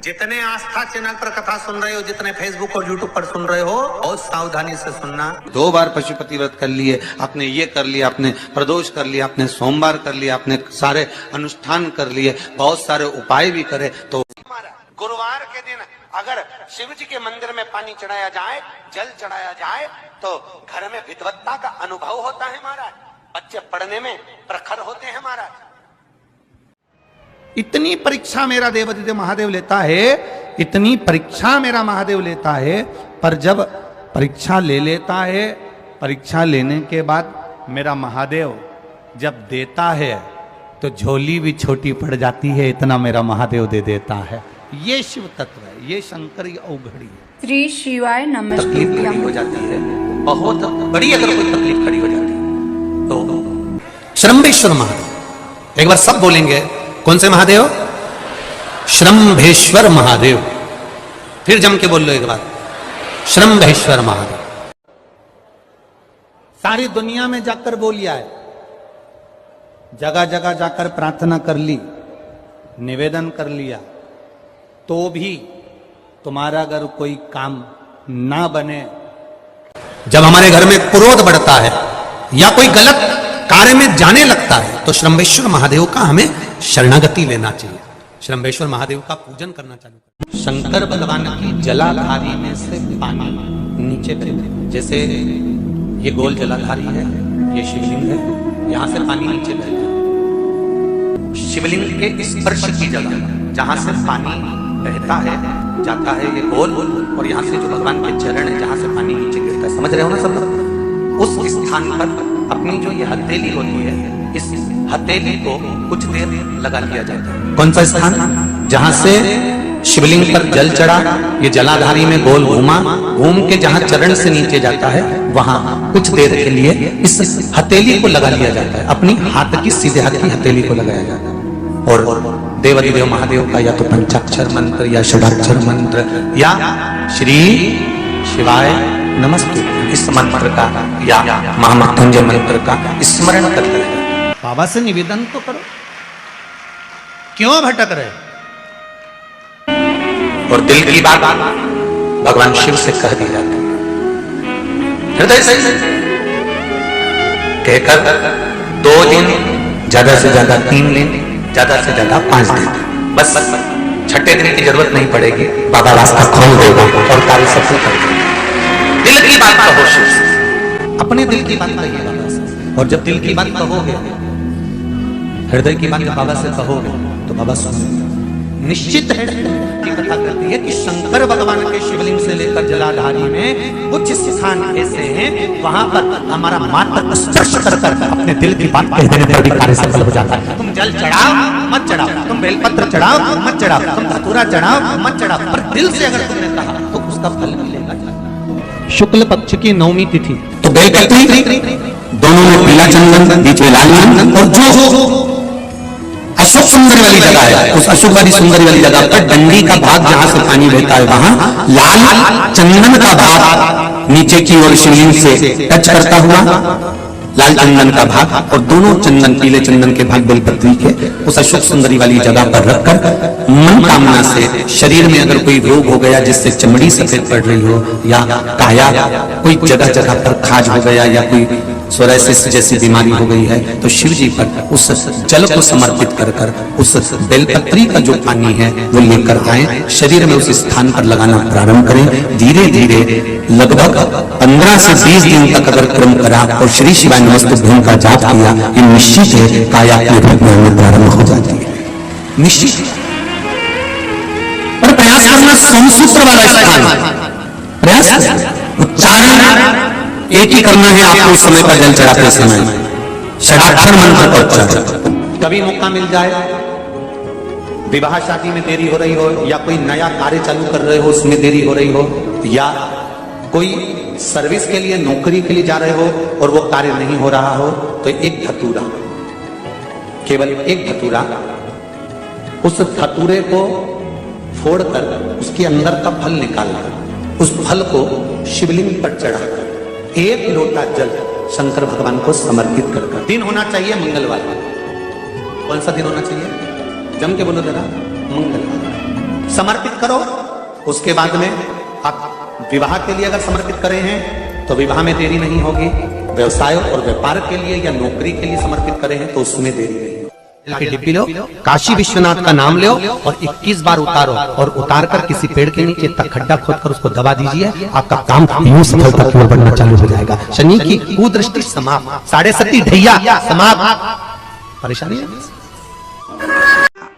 जितने आस्था चैनल पर कथा सुन रहे हो, जितने फेसबुक और यूट्यूब पर सुन रहे हो, बहुत सावधानी से सुनना। 2 बार पशुपति व्रत कर लिए, आपने ये कर लिया, आपने प्रदोष कर लिया, आपने सोमवार कर लिया, आपने सारे अनुष्ठान कर लिए, बहुत सारे उपाय भी करे, तो गुरुवार के दिन अगर शिव जी के मंदिर में पानी चढ़ाया जाए, जल चढ़ाया जाए, तो घर में विद्वत्ता का अनुभव होता है महाराज। बच्चे पढ़ने में प्रखर होते हैं महाराज। इतनी परीक्षा मेरा देवाधिदेव महादेव लेता है, इतनी परीक्षा मेरा महादेव लेता है, पर जब परीक्षा ले लेता है, परीक्षा लेने के बाद मेरा महादेव जब देता है तो झोली भी छोटी पड़ जाती है, इतना मेरा महादेव दे देता है। ये शिव तत्व है, ये शंकर अवघड़ी है। श्री शिवाय नमः। तकलीफ खड़ी हो जाती है, बहुत बड़ी अगर कोई तकलीफ खड़ी हो जाती है तो श्रम्भेश्वर महादेव, एक बार सब बोलेंगे, कौन से महादेव? श्रम्भेश्वर महादेव। फिर जम के बोल लो एक बार, श्रम्भेश्वर महादेव। सारी दुनिया में जाकर बोलिया है, जगह जगह जाकर प्रार्थना कर ली, निवेदन कर लिया, तो भी तुम्हारा अगर कोई काम ना बने, जब हमारे घर में क्रोध बढ़ता है या कोई गलत कार्य में जाने लगता है, तो श्रम्भेश्वर महादेव का हमें शरणागति लेना चाहिए, श्रम्भेश्वर महादेव का पूजन करना चालू कर। शंकर भगवान की जलाधारी में से पानी नीचे बहता, जैसे ये गोल जलाधारी है, ये शिवलिंग है, यहां से पानी नीचे बहता है। शिवलिंग के स्पर्श की जगह जहां से पानी बहता है, जाता है ये गोल, और यहां से जो भगवान के चरण है, जहां से पानी नीचे गिरता है, समझ रहे हो ना सब लोग? उस स्थान पर अपनी जो ये हथेली होती है, इस हथेली को कुछ देर लगा लिया जाता है। कौन सा स्थान? जहां से शिवलिंग पर जल चढ़ा, ये जलाधारी में गोल घूमा, घूम के जहां चरण से नीचे जाता है, वहां कुछ देर के लिए इस हथेली को लगा लिया जाता है। अपनी हाथ की, सीधे हाथ की हथेली को लगाया जाता है। और देवाधिदेव महादेव का या तो पंचाक्षर मंत्र या षडाक्षर मंत्र या श्री शिवाय नमस्ते, इस मंत्र का या महामृत्युंजय मंत्र का स्मरण करते रहे। बाबा से निवेदन तो करो, क्यों भटक रहे? और दिल की बात भगवान शिव से कह दी जाती है, हृदय से कहकर 2 दिन, ज्यादा से ज्यादा 3 दिन, ज्यादा से ज्यादा 5 दिन, बस 6ठे दिन की जरूरत नहीं पड़ेगी, बाबा रास्ता खोल देगा और कार्य सफल कर देगा। दिल की बात कहो शिव से, अपने दिल की बात कहिए बाबा से, और जब दिल की बात कहोगे, हृदय की बात बाबा से कहोगे, तो बाबा सुनेंगे। निश्चित है की कथा करती है कि शंकर भगवान के शिवलिंग से लेकर जलाधारी में कुछ स्थान ऐसे हैं, वहां पर हमारा मात्र स्पर्श कर अपने दिल की बात कह देने पर भी कार्य सफल हो जाता है। तुम जल चढ़ाओ मत चढ़ाओ, तुम बेलपत्र चढ़ाओ मत चढ़ाओ, तुम धतूरा चढ़ाओ मत चढ़ाओ, पर दिल से अगर तुमने कहा तो उसका फल मिलेगा। शुक्ल पक्ष की 9वीं तिथि, तो बेलपत्री, दोनों में पीला चंदन, बीच में लाल चंदन, और जो अशोक सुंदरी वाली जगह है, उस अशोक वाली सुंदरी वाली जगह पर डंडी का भाग जहां से पानी बहता है, वहां लाल चंदन का भाग नीचे की ओर शिवलिंग से टच करता हुआ, लाल चंदन का भाग, और दोनों चंदन, पीले चंदन के भाग बेलपत्री के उस अशोक सुंदरी वाली जगह पर रखकर मन कामना से, शरीर में अगर कोई रोग हो गया जिससे चमड़ी सफेद पड़ रही हो, या काया कोई जगह जगह पर खाज हो गया, या कोई सोराइसिस जैसी बीमारी हो गई है, तो शिव जी पर उस जल को समर्पित कर कर उस बेलपत्री का जो पानी है वो लेकर आए, शरीर में उस स्थान पर लगाना प्रारंभ करें। धीरे धीरे लगभग 15 से 20 दिन तक अगर क्रम करा और श्री शिवाय नमस्ते भीम का जाप किया, ये निश्चित है काया के रूप में प्रारंभ हो जाती है, निश्चित। पर प्रयास करना समसूत्र वाला स्थान, प्रयास उच्चारण एक ही करना है आपको इस समय पर जल चढ़ाते समय, षडाक्षर मंत्र का उच्चारण। कभी मौका मिल जाए, विवाह शादी में देरी हो रही हो, या कोई नया कार्य चालू कर रहे हो उसमें देरी हो रही हो, या कोई सर्विस के लिए, नौकरी के लिए जा रहे हो और वो कार्य नहीं हो रहा हो, तो एक धतूरा, केवल एक धतूरा, उस धतूरे को फोड़कर उसके अंदर का फल निकालकर उस फल को शिवलिंग पर चढ़ाकर 1 लोटा जल शंकर भगवान को समर्पित कर। दिन होना चाहिए मंगलवार। कौन सा दिन होना चाहिए? जम के बोलो जरा, मंगलवार। समर्पित करो। उसके बाद में आप विवाह के लिए अगर समर्पित करे हैं तो विवाह में देरी नहीं होगी। व्यवसाय और व्यापार के लिए या नौकरी के लिए समर्पित करे हैं तो उसमें देरी नहीं होगी। डिब्बी लो, काशी विश्वनाथ का नाम लो और 21 बार उतारो और उतार कर किसी पेड़ के नीचे तक खड्डा खोदकर उसको दबा दीजिए। आपका काम यूं सफलता की ओर बढ़ना चालू हो जाएगा। शनि की कुदृष्टि समाप्त, 7.5 ढैया समाप्त। परेशानी है?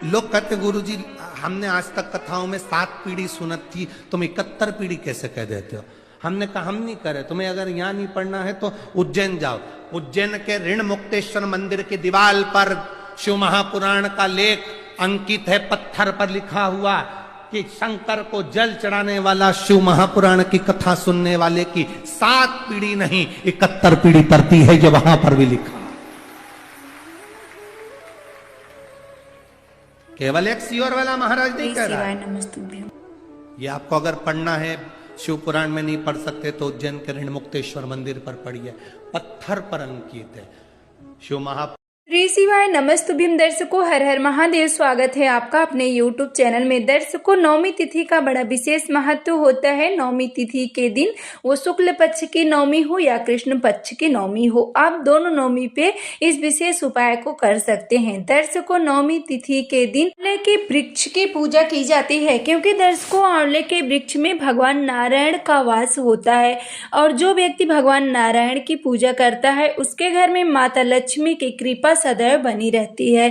लोग कहते गुरुजी हमने आज तक कथाओं में 7 पीढ़ी सुनत थी, तुम 71 पीढ़ी कैसे कह देते हो? हमने कहा हम नहीं करे। तुम्हें अगर यहाँ नहीं पढ़ना है तो उज्जैन जाओ। उज्जैन के ऋण मुक्तेश्वर मंदिर की दीवार पर शिव महापुराण का लेख अंकित है, पत्थर पर लिखा हुआ कि शंकर को जल चढ़ाने वाला शिव महापुराण की कथा सुनने वाले की 7 पीढ़ी नहीं 71 पीढ़ी तरती है, जो वहां पर भी लिखा। केवल एक सियोर वाला महाराज नहीं कह रहा है। ये आपको अगर पढ़ना है, शिव पुराण में नहीं पढ़ सकते तो उज्जैन के ऋण मुक्तेश्वर मंदिर पर पढ़िए, पत्थर पर अंकित है शिव महा। श्री शिवाय नमस्तुभ्यम। दर्शकों हर हर महादेव, स्वागत है आपका अपने YouTube चैनल में। दर्शकों नवमी तिथि का बड़ा विशेष महत्व होता है। नवमी तिथि के दिन वो शुक्ल पक्ष की नवमी हो या कृष्ण पक्ष की नवमी हो, आप दोनों नवमी पे इस विशेष उपाय को कर सकते हैं। दर्शकों नवमी तिथि के दिन आंवले के वृक्ष की पूजा की जाती है, क्योंकि दर्शकों आंवले के वृक्ष में भगवान नारायण का वास होता है और जो व्यक्ति भगवान नारायण की पूजा करता है उसके घर में माता लक्ष्मी की कृपा सदैव बनी रहती है।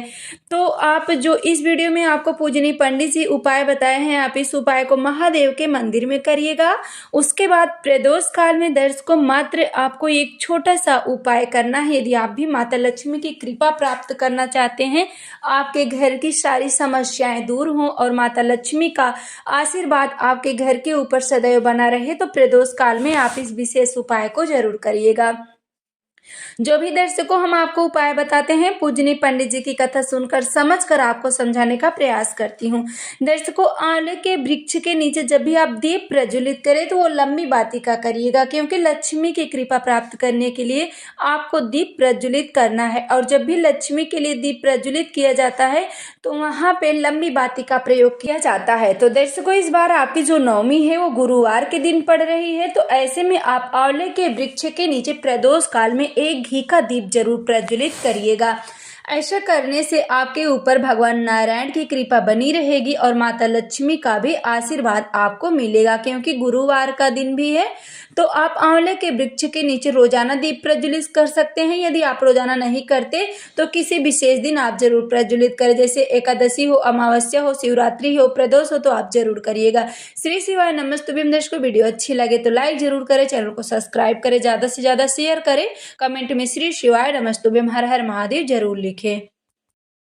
तो आप जो इस वीडियो में आपको पूजनीय पंडित जी उपाय बताए हैं, आप इस उपाय को महादेव के मंदिर में करिएगा। उसके बाद प्रदोष काल में दर्शकों मात्र आपको एक छोटा सा उपाय करना है। यदि आप भी माता लक्ष्मी की कृपा प्राप्त करना चाहते हैं, आपके घर की सारी समस्याएं दूर हों और माता लक्ष्मी का आशीर्वाद आपके घर के ऊपर सदैव बना रहे, तो प्रदोष काल में आप इस विशेष उपाय को जरूर करिएगा। जो भी दर्शकों हम आपको उपाय बताते हैं, पूजनीय पंडित जी की कथा सुनकर समझकर आपको समझाने का प्रयास करती हूँ। दर्शकों आंवले के वृक्ष के नीचे जब भी आप दीप प्रज्वलित करें तो वो लंबी बातिका करिएगा, क्योंकि लक्ष्मी की कृपा प्राप्त करने के लिए आपको दीप प्रज्वलित करना है। और जब भी लक्ष्मी के लिए दीप प्रज्वलित किया जाता है तो वहां पे लंबी बातिका प्रयोग किया जाता है। तो दर्शकों इस बार आपकी जो नवमी है वो गुरुवार के दिन पड़ रही है, तो ऐसे में आप आंवले के वृक्ष के नीचे प्रदोष काल में एक घी का दीप जरूर प्रज्वलित करिएगा। ऐसा करने से आपके ऊपर भगवान नारायण की कृपा बनी रहेगी और माता लक्ष्मी का भी आशीर्वाद आपको मिलेगा। क्योंकि गुरुवार का दिन भी है, तो आप आंवले के वृक्ष के नीचे रोजाना दीप प्रज्वलित कर सकते हैं। यदि आप रोजाना नहीं करते तो किसी विशेष दिन आप जरूर प्रज्वलित करें, जैसे एकादशी हो, अमावस्या हो, शिवरात्रि हो, प्रदोष हो, तो आप जरूर करिएगा। श्री शिवाय नमस्तुभ्यम। दर्शकों वीडियो अच्छी लगे तो लाइक जरूर करें, चैनल को सब्सक्राइब करें, ज्यादा से ज्यादा शेयर करें, कमेंट में श्री शिवाय नमस्तुभ्यम हर हर महादेव जरूर लिखें।